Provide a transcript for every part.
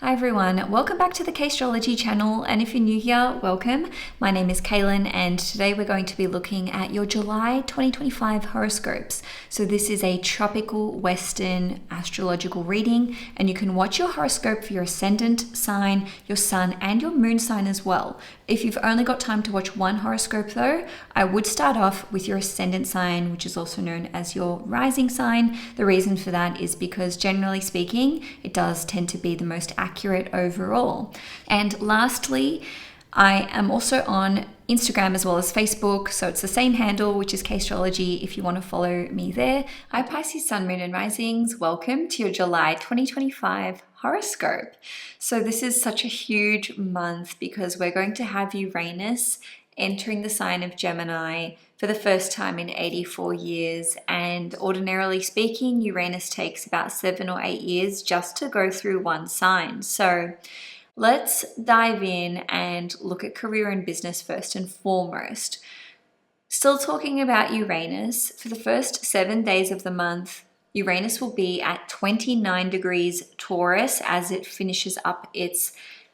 Hi everyone, welcome back to the Castrology channel, and if you're new here, welcome. My name is Cailin and today we're going to be looking at your July 2025 horoscopes. So this is a tropical Western astrological reading, and you can watch your horoscope for your ascendant sign, your sun and your moon sign as well. If you've only got time to watch one horoscope though, I would start off with your ascendant sign, which is also known as your rising sign. The reason for that is because generally speaking, it does tend to be the most accurate overall. And lastly, I am also on Instagram as well as Facebook, so it's the same handle, which is Castrology if you want to follow me there. Hi Pisces Sun, Moon and Risings, welcome to your July 2025 horoscope. So this is such a huge month because we're going to have Uranus entering the sign of Gemini for the first time in 84 years, and ordinarily speaking, Uranus takes about 7 or 8 years just to go through one sign. So let's dive in and look at career and business first and foremost. Still talking about Uranus, for the first 7 days of the month, Uranus will be at 29 degrees Taurus as it finishes up its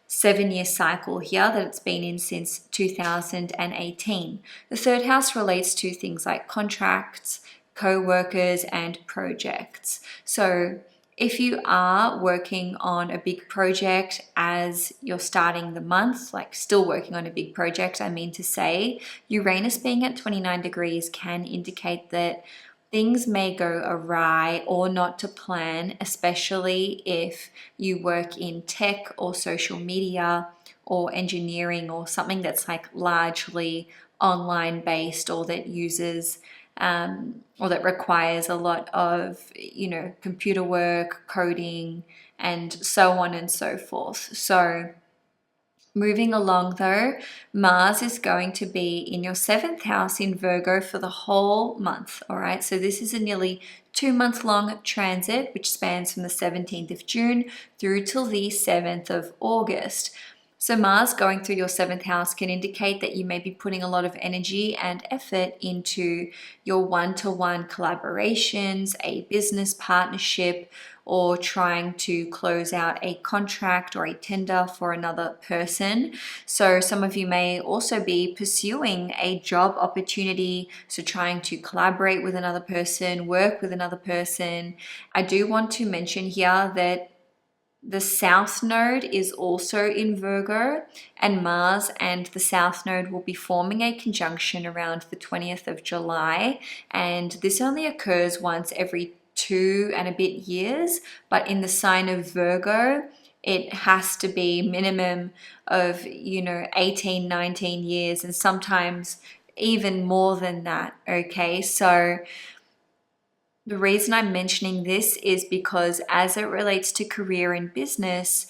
7-year cycle here that it's been in since 2018. The third house relates to things like contracts, co-workers, and projects. So if you are working on a big project as you're starting the month, like still working on a big project, I mean to say, Uranus being at 29 degrees can indicate that things may go awry or not to plan, especially if you work in tech or social media or engineering or something that's like largely online based, or that uses or that requires a lot of, computer work, coding, and so on and so forth. So moving along though, Mars is going to be in your 7th house in Virgo for the whole month, all right? So this is a nearly 2-month long transit, which spans from the 17th of June through till the 7th of August. So Mars going through your 7th house can indicate that you may be putting a lot of energy and effort into your one-to-one collaborations, a business partnership, or trying to close out a contract or a tender for another person. So some of you may also be pursuing a job opportunity, so trying to collaborate with another person, work with another person. I do want to mention here that the South Node is also in Virgo, and Mars and the South Node will be forming a conjunction around the 20th of July, and this only occurs once every 2 and a bit years, but in the sign of Virgo, it has to be minimum of, 18, 19 years, and sometimes even more than that, okay? So the reason I'm mentioning this is because as it relates to career and business,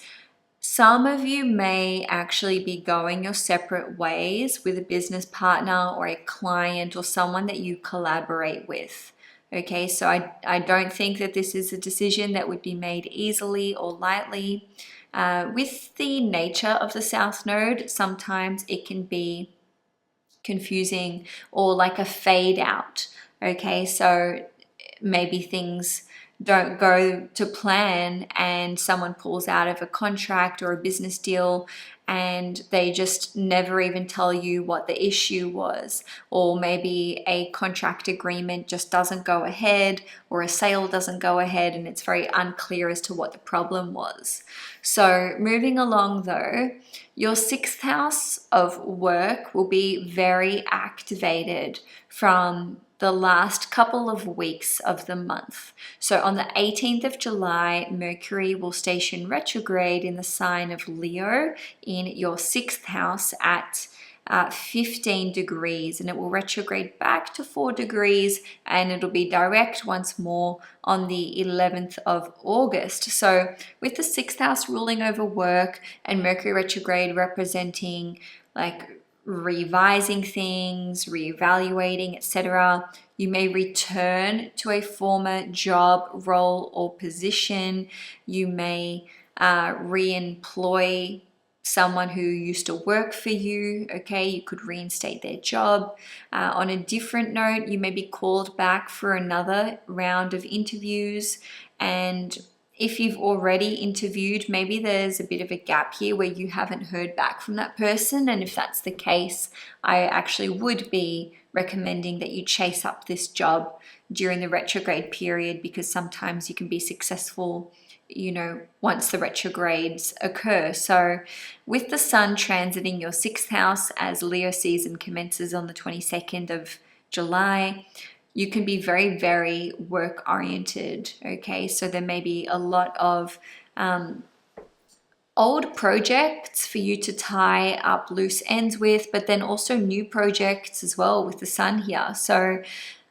some of you may actually be going your separate ways with a business partner or a client or someone that you collaborate with. Okay, so I don't think that this is a decision that would be made easily or lightly. With the nature of the South Node, sometimes it can be confusing or like a fade out. Okay, so maybe things don't go to plan and someone pulls out of a contract or a business deal and they just never even tell you what the issue was, or maybe a contract agreement just doesn't go ahead, or a sale doesn't go ahead and it's very unclear as to what the problem was. So moving along though, your 6th house of work will be very activated from the last couple of weeks of the month. So on the 18th of July, Mercury will station retrograde in the sign of Leo in your 6th house at 15 degrees, and it will retrograde back to 4 degrees, and it'll be direct once more on the 11th of August. So with the 6th house ruling over work and Mercury retrograde representing like revising things, reevaluating, etc., you may return to a former job, role, or position. You may re-employ someone who used to work for you. Okay, you could reinstate their job. On a different note, you may be called back for another round of interviews, and if you've already interviewed, maybe there's a bit of a gap here where you haven't heard back from that person. And if that's the case, I actually would be recommending that you chase up this job during the retrograde period, because sometimes you can be successful, you know, once the retrogrades occur. So with the sun transiting your 6th house as Leo season commences on the 22nd of July, you can be very, very work oriented. Okay, so there may be a lot of old projects for you to tie up loose ends with, but then also new projects as well with the sun here. So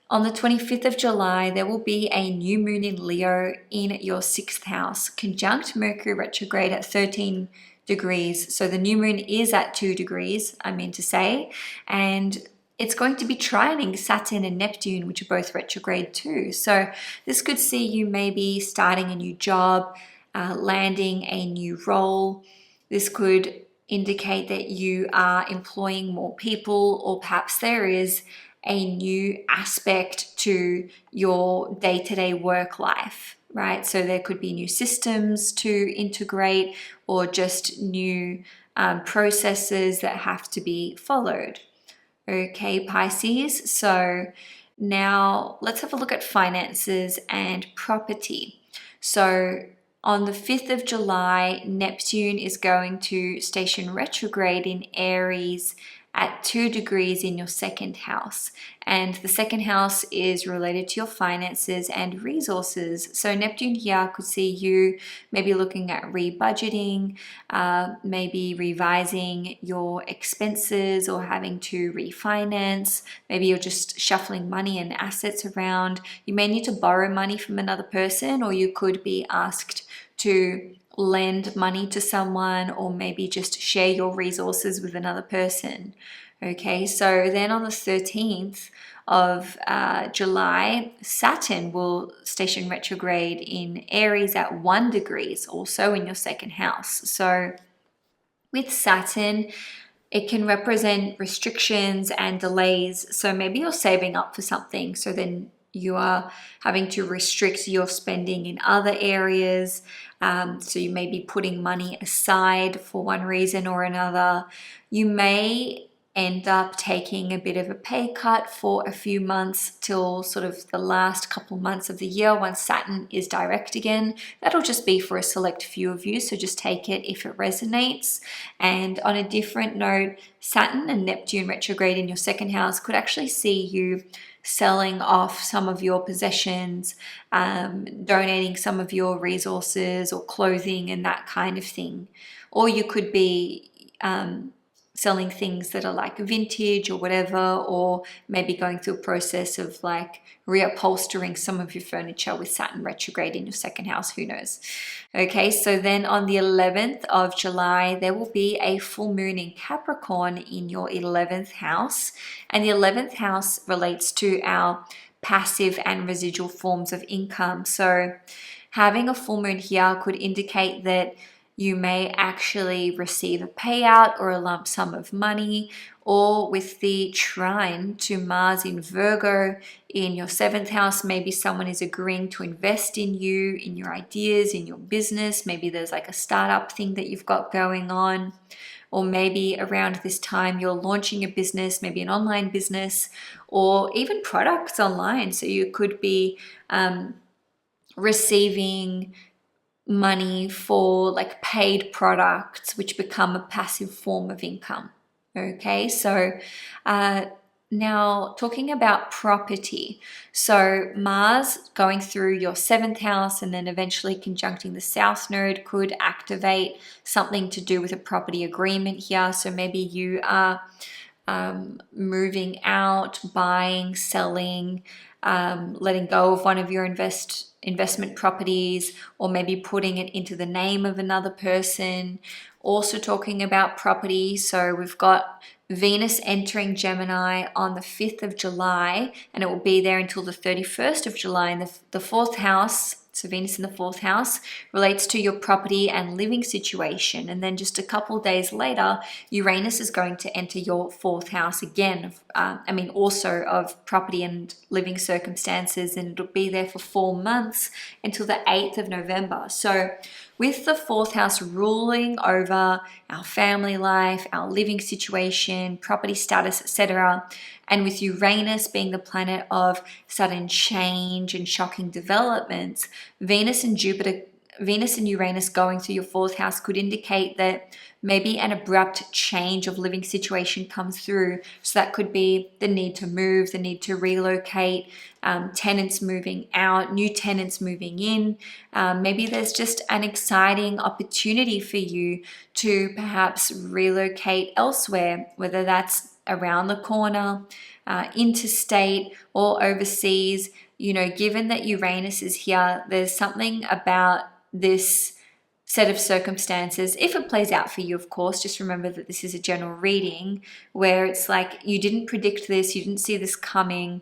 on the 25th of July, there will be a new moon in Leo in your 6th house, conjunct Mercury retrograde at 13 degrees. So the new moon is at 2 degrees, I mean to say, and it's going to be trining Saturn and Neptune, which are both retrograde too. So this could see you maybe starting a new job, landing a new role. This could indicate that you are employing more people, or perhaps there is a new aspect to your day-to-day work life, right? So there could be new systems to integrate, or just new processes that have to be followed. Okay, Pisces, so now let's have a look at finances and property. So on the 5th of July, Neptune is going to station retrograde in Aries at 2 degrees in your 2nd house. And the 2nd house is related to your finances and resources. So Neptune here could see you maybe looking at rebudgeting, maybe revising your expenses, or having to refinance. Maybe you're just shuffling money and assets around. You may need to borrow money from another person, or you could be asked to lend money to someone, or maybe just share your resources with another person. Okay, so then on the 13th of July, Saturn will station retrograde in Aries at 1 degrees, also in your 2nd house. So with Saturn, it can represent restrictions and delays. So maybe you're saving up for something, so then you are having to restrict your spending in other areas. So you may be putting money aside for one reason or another. You may end up taking a bit of a pay cut for a few months till sort of the last couple months of the year once Saturn is direct again. That'll just be for a select few of you, so just take it if it resonates. And on a different note, Saturn and Neptune retrograde in your 2nd house could actually see you selling off some of your possessions, donating some of your resources or clothing and that kind of thing. Or you could be selling things that are like vintage or whatever, or maybe going through a process of like reupholstering some of your furniture with Saturn retrograde in your 2nd house, who knows. Okay, so then on the 11th of July, there will be a full moon in Capricorn in your 11th house. And the 11th house relates to our passive and residual forms of income. So having a full moon here could indicate that you may actually receive a payout or a lump sum of money, or with the trine to Mars in Virgo in your 7th house, maybe someone is agreeing to invest in you, in your ideas, in your business. Maybe there's like a startup thing that you've got going on, or maybe around this time you're launching a business, maybe an online business, or even products online. So you could be receiving money for like paid products, which become a passive form of income. Okay, so now talking about property. So Mars going through your 7th house and then eventually conjuncting the South Node could activate something to do with a property agreement here. So maybe you are moving out, buying, selling, letting go of one of your investment properties, or maybe putting it into the name of another person. Also talking about property, so we've got Venus entering Gemini on the 5th of July, and it will be there until the 31st of July in the 4th house. So Venus in the fourth house relates to your property and living situation. And then just a couple days later, Uranus is going to enter your fourth house again. Also of property and living circumstances, and it'll be there for 4 months until the 8th of November. So with the fourth house ruling over our family life, our living situation, property status, etc., and with Uranus being the planet of sudden change and shocking developments, Venus and Uranus going through your fourth house could indicate that maybe an abrupt change of living situation comes through. So that could be the need to move, the need to relocate, tenants moving out, new tenants moving in. Maybe there's just an exciting opportunity for you to perhaps relocate elsewhere, whether that's around the corner, interstate, or overseas. Given that Uranus is here, there's something about this set of circumstances, if it plays out for you, of course. Just remember that this is a general reading, where it's like you didn't predict this, you didn't see this coming,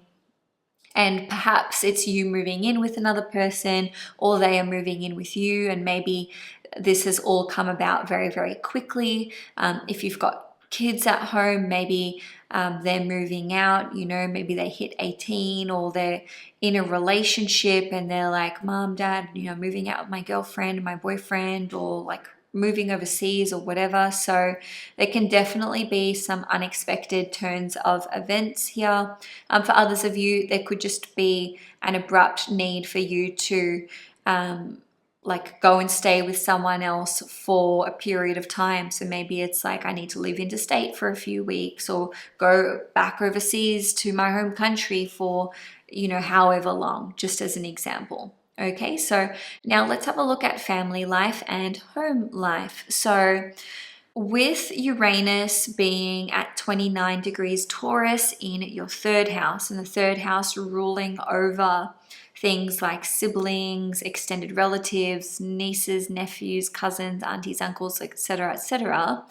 and perhaps it's you moving in with another person, or they are moving in with you, and maybe this has all come about very, very quickly. If you've got kids at home, maybe they're moving out, maybe they hit 18, or they're in a relationship and they're like, Mom, Dad, moving out with my girlfriend, my boyfriend, or like moving overseas or whatever. So there can definitely be some unexpected turns of events here. For others of you, there could just be an abrupt need for you to go and stay with someone else for a period of time. So maybe it's like, I need to live interstate for a few weeks, or go back overseas to my home country for, however long, just as an example. Okay, so now let's have a look at family life and home life. So with Uranus being at 29 degrees Taurus in your third house, and the third house ruling over things like siblings, extended relatives, nieces, nephews, cousins, aunties, uncles, etc.,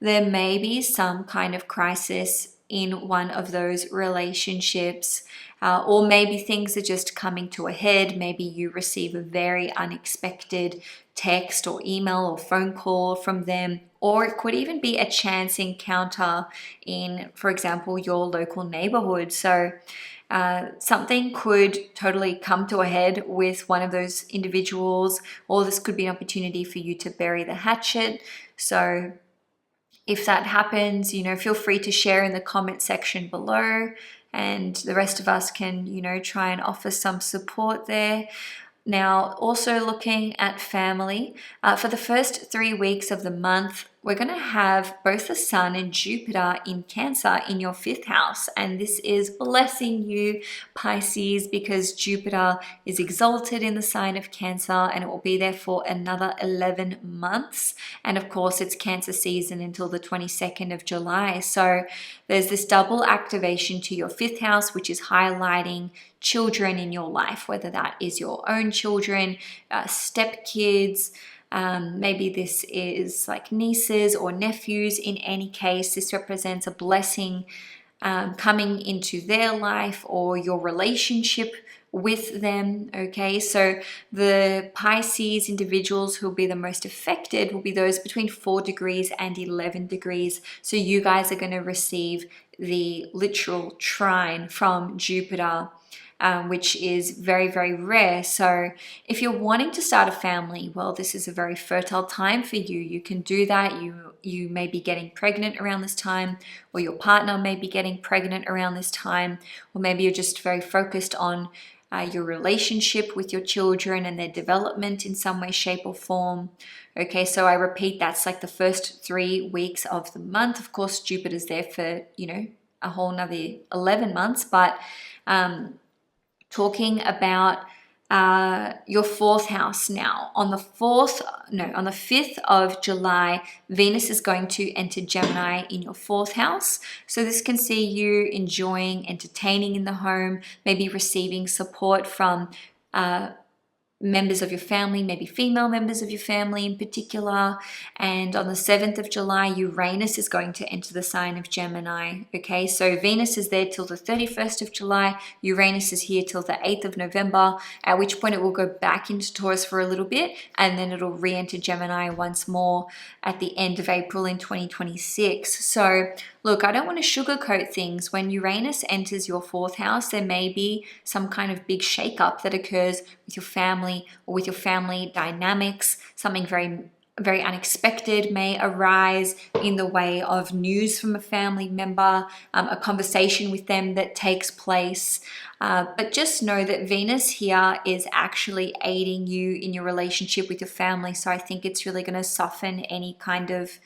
there may be some kind of crisis in one of those relationships, or maybe things are just coming to a head. Maybe you receive a very unexpected text or email or phone call from them, or it could even be a chance encounter in, for example, your local neighborhood. So something could totally come to a head with one of those individuals, or this could be an opportunity for you to bury the hatchet. So if that happens, feel free to share in the comment section below, and the rest of us can, try and offer some support there. Now, also looking at family, for the first 3 weeks of the month, we're going to have both the Sun and Jupiter in Cancer in your fifth house. And this is blessing you, Pisces, because Jupiter is exalted in the sign of Cancer, and it will be there for another 11 months. And of course, it's Cancer season until the 22nd of July. So there's this double activation to your fifth house, which is highlighting children in your life, whether that is your own children, stepkids, maybe this is like nieces or nephews. In any case, this represents a blessing coming into their life, or your relationship with them. Okay, so the Pisces individuals who will be the most affected will be those between 4 degrees and 11 degrees. So you guys are going to receive the literal trine from Jupiter, which is very, very rare. So if you're wanting to start a family, well, this is a very fertile time for you. You can do that. You may be getting pregnant around this time, or your partner may be getting pregnant around this time, or maybe you're just very focused on your relationship with your children and their development in some way, shape, or form. Okay, so I repeat, that's like the first 3 weeks of the month. Of course, Jupiter's there for, a whole nother 11 months, but talking about your fourth house now. On the 5th of July, Venus is going to enter Gemini in your fourth house. So this can see you enjoying, entertaining in the home, maybe receiving support from members of your family, maybe female members of your family in particular. And on the 7th of July, Uranus is going to enter the sign of Gemini. Okay, so Venus is there till the 31st of July. Uranus is here till the 8th of November, at which point it will go back into Taurus for a little bit, and then it'll re-enter Gemini once more at the end of April in 2026. So look, I don't want to sugarcoat things. When Uranus enters your 4th house, there may be some kind of big shakeup that occurs with your family or with your family dynamics. Something very unexpected may arise in the way of news from a family member, a conversation with them that takes place. But just know that Venus here is actually aiding you in your relationship with your family. So I think it's really going to soften any kind of,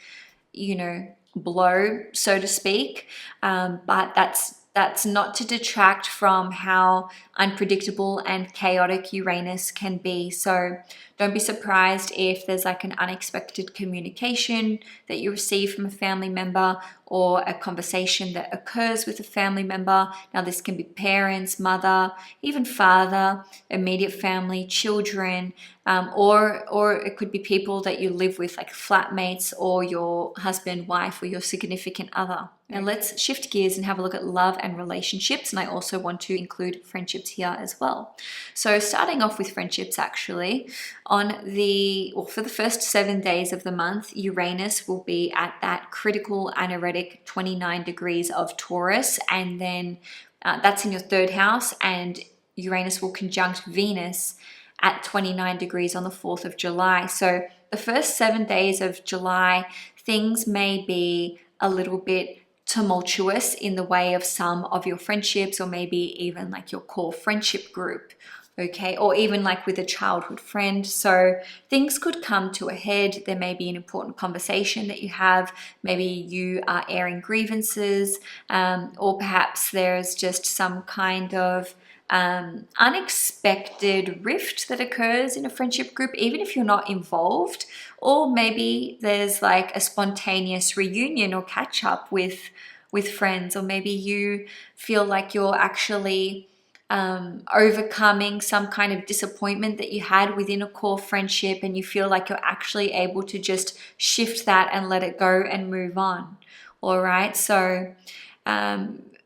blow, so to speak. But that's not to detract from how unpredictable and chaotic Uranus can be. So don't be surprised if there's like an unexpected communication that you receive from a family member, or a conversation that occurs with a family member. Now this can be parents, mother, even father, immediate family, children, or it could be people that you live with, like flatmates or your husband, wife, or your significant other. Now let's shift gears and have a look at love and relationships, and I also want to include friendships here as well. So starting off with friendships, actually, for the first 7 days of the month, Uranus will be at that critical anaretic 29 degrees of Taurus, and then that's in your 3rd house, and Uranus will conjunct Venus at 29 degrees on the 4th of July. So the first 7 days of July, things may be a little bit tumultuous in the way of some of your friendships, or maybe even like your core friendship group, okay, or even like with a childhood friend. So things could come to a head. There may be an important conversation that you have. Maybe you are airing grievances, or perhaps there's just some kind of unexpected rift that occurs in a friendship group, even if you're not involved. Or maybe there's like a spontaneous reunion or catch up with friends, or maybe you feel like you're actually overcoming some kind of disappointment that you had within a core friendship, and you feel like you're actually able to just shift that and let it go and move on. All right, so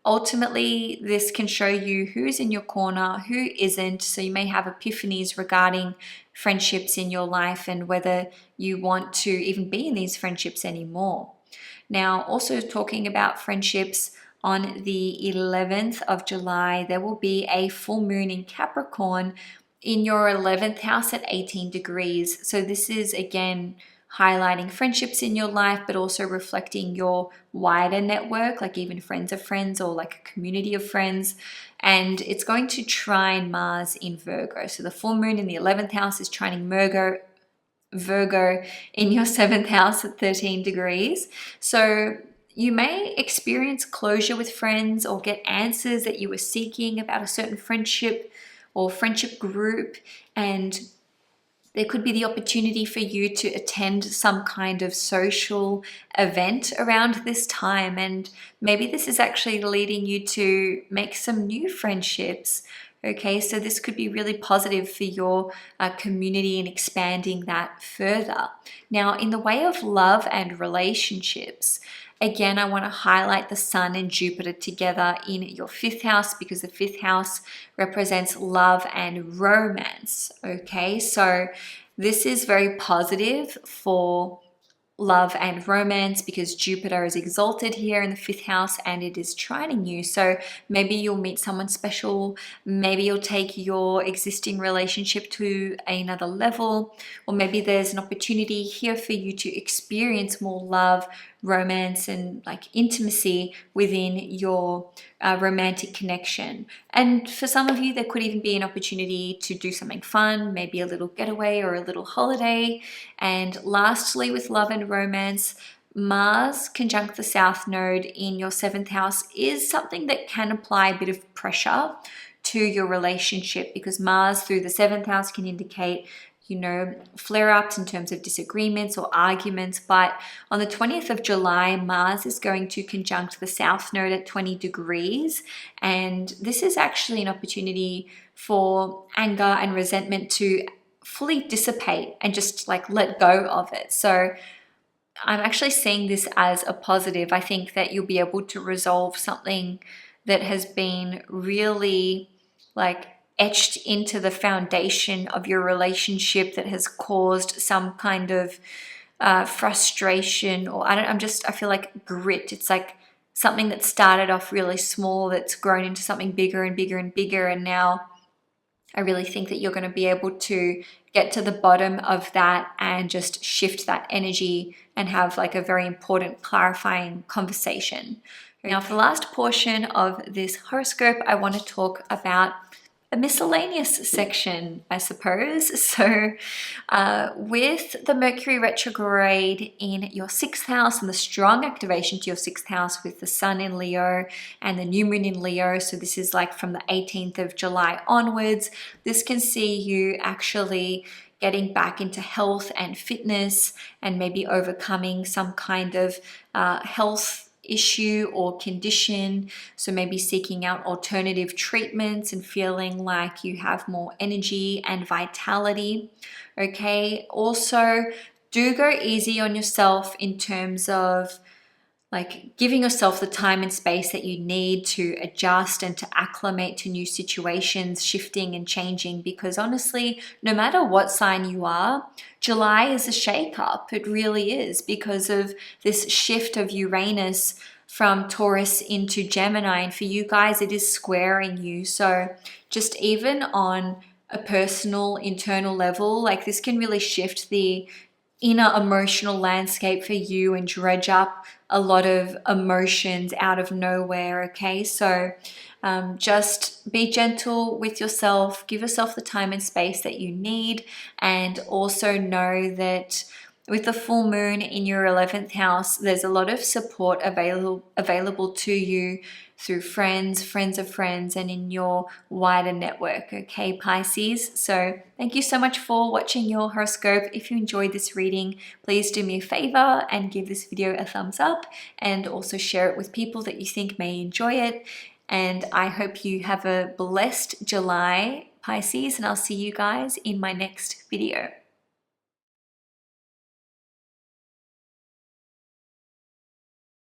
ultimately, this can show you who's in your corner, who isn't. So you may have epiphanies regarding friendships in your life and whether you want to even be in these friendships anymore. Now, also talking about friendships, on the 11th of July, there will be a full moon in Capricorn in your 11th house at 18 degrees. So this is again highlighting friendships in your life, but also reflecting your wider network, like even friends of friends, or like a community of friends. And it's going to trine Mars in Virgo. So the full moon in the 11th house is trining Virgo in your 7th house at 13 degrees. So you may experience closure with friends, or get answers that you were seeking about a certain friendship or friendship group, and there could be the opportunity for you to attend some kind of social event around this time, and maybe this is actually leading you to make some new friendships. Okay, so this could be really positive for your community and expanding that further. Now, in the way of love and relationships, again, I want to highlight the Sun and Jupiter together in your 5th house, because the 5th house represents love and romance. Okay, so this is very positive for love and romance, because Jupiter is exalted here in the 5th house and it is trining you. So maybe you'll meet someone special, maybe you'll take your existing relationship to another level, or maybe there's an opportunity here for you to experience more love, romance, and like intimacy within your romantic connection. And for some of you, there could even be an opportunity to do something fun, maybe a little getaway or a little holiday. And lastly, with love and romance, Mars conjunct the South Node in your 7th house is something that can apply a bit of pressure to your relationship, because Mars through the 7th house can indicate flare-ups in terms of disagreements or arguments. But on the 20th of July, Mars is going to conjunct the South Node at 20 degrees. And this is actually an opportunity for anger and resentment to fully dissipate and just like let go of it. So I'm actually seeing this as a positive. I think that you'll be able to resolve something that has been really like etched into the foundation of your relationship, that has caused some kind of frustration, or I feel like grit. It's like something that started off really small that's grown into something bigger and bigger and bigger. And now I really think that you're going to be able to get to the bottom of that and just shift that energy and have like a very important clarifying conversation. Now, for the last portion of this horoscope, I want to talk about a miscellaneous section, I suppose. So with the Mercury retrograde in your sixth house and the strong activation to your sixth house with the sun in Leo and the new moon in Leo, so this is like from the 18th of July onwards, this can see you actually getting back into health and fitness and maybe overcoming some kind of health issue or condition. So maybe seeking out alternative treatments and feeling like you have more energy and vitality. Okay, also do go easy on yourself in terms of like giving yourself the time and space that you need to adjust and to acclimate to new situations, shifting and changing, because honestly, no matter what sign you are, July is a shake-up. It really is, because of this shift of Uranus from Taurus into Gemini. And for you guys, it is squaring you. So just even on a personal, internal level, like this can really shift the inner emotional landscape for you and dredge up a lot of emotions out of nowhere. Okay, so just be gentle with yourself, give yourself the time and space that you need, and also know that with the full moon in your 11th house, there's a lot of support available to you through friends of friends, and in your wider network, okay, Pisces? So thank you so much for watching your horoscope. If you enjoyed this reading, please do me a favor and give this video a thumbs up, and also share it with people that you think may enjoy it. And I hope you have a blessed July, Pisces, and I'll see you guys in my next video.